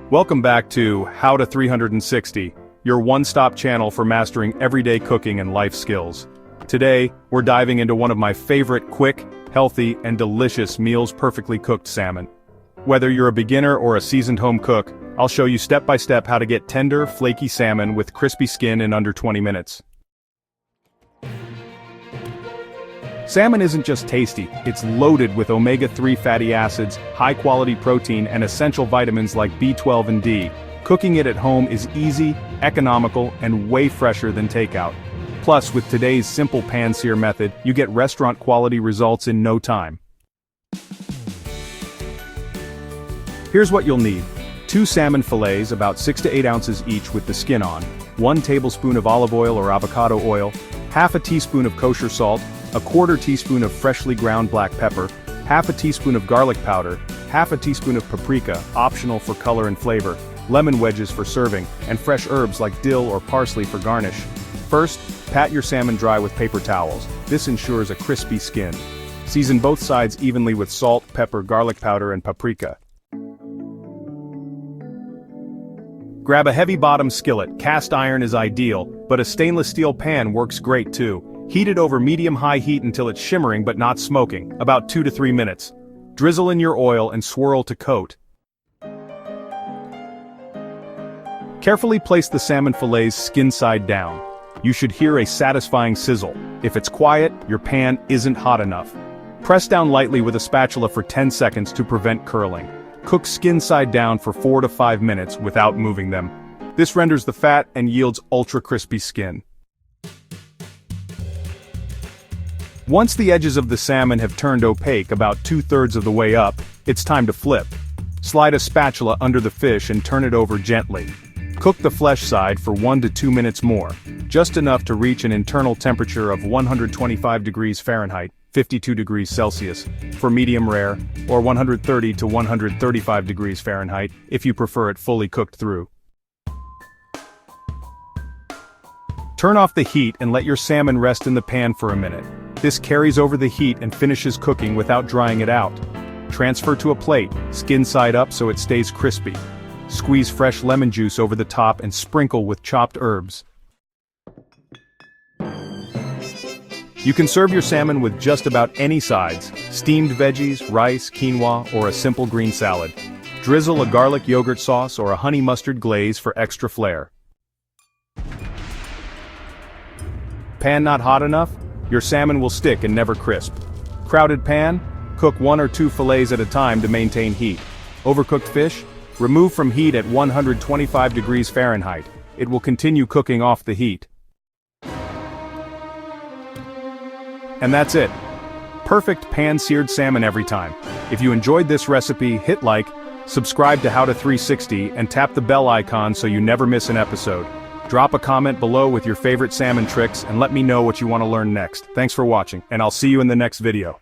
Welcome back to How to 360, your one-stop channel for mastering everyday cooking and life skills. Today, we're diving into one of my favorite quick, healthy, and delicious meals: perfectly cooked salmon. Whether you're a beginner or a seasoned home cook, I'll show you step-by-step how to get tender, flaky salmon with crispy skin in under 20 minutes. Salmon isn't just tasty, it's loaded with omega-3 fatty acids, high-quality protein, and essential vitamins like B12 and D. Cooking it at home is easy, economical, and way fresher than takeout. Plus, with today's simple pan-sear method, you get restaurant-quality results in no time. Here's what you'll need. 2 salmon fillets, about 6 to 8 ounces each with the skin on, 1 tablespoon of olive oil or avocado oil, half a teaspoon of kosher salt, a quarter teaspoon of freshly ground black pepper, half a teaspoon of garlic powder, half a teaspoon of paprika, optional for color and flavor, lemon wedges for serving, and fresh herbs like dill or parsley for garnish. First, pat your salmon dry with paper towels. This ensures a crispy skin. Season both sides evenly with salt, pepper, garlic powder, and paprika. Grab a heavy-bottom skillet. Cast iron is ideal, but a stainless steel pan works great too. Heat it over medium-high heat until it's shimmering but not smoking, about 2 to 3 minutes. Drizzle in your oil and swirl to coat. Carefully place the salmon fillets skin side down. You should hear a satisfying sizzle. If it's quiet, your pan isn't hot enough. Press down lightly with a spatula for 10 seconds to prevent curling. Cook skin side down for 4 to 5 minutes without moving them. This renders the fat and yields ultra-crispy skin. Once the edges of the salmon have turned opaque about 2/3 of the way up, it's time to flip. Slide a spatula under the fish and turn it over gently. Cook the flesh side for 1 to 2 minutes more, just enough to reach an internal temperature of 125 degrees Fahrenheit, 52 degrees Celsius, for medium rare, or 130 to 135 degrees Fahrenheit, if you prefer it fully cooked through. Turn off the heat and let your salmon rest in the pan for a minute. This carries over the heat and finishes cooking without drying it out. Transfer to a plate, skin side up so it stays crispy. Squeeze fresh lemon juice over the top and sprinkle with chopped herbs. You can serve your salmon with just about any sides: steamed veggies, rice, quinoa, or a simple green salad. Drizzle a garlic yogurt sauce or a honey mustard glaze for extra flair. Pan not hot enough? Your salmon will stick and never crisp. Crowded pan? Cook 1 or 2 fillets at a time to maintain heat. Overcooked fish? Remove from heat at 125 degrees Fahrenheit. It will continue cooking off the heat. And that's it. Perfect pan-seared salmon every time. If you enjoyed this recipe, hit like, subscribe to How to 360, and tap the bell icon so you never miss an episode. Drop a comment below with your favorite salmon tricks and let me know what you want to learn next. Thanks for watching, and I'll see you in the next video.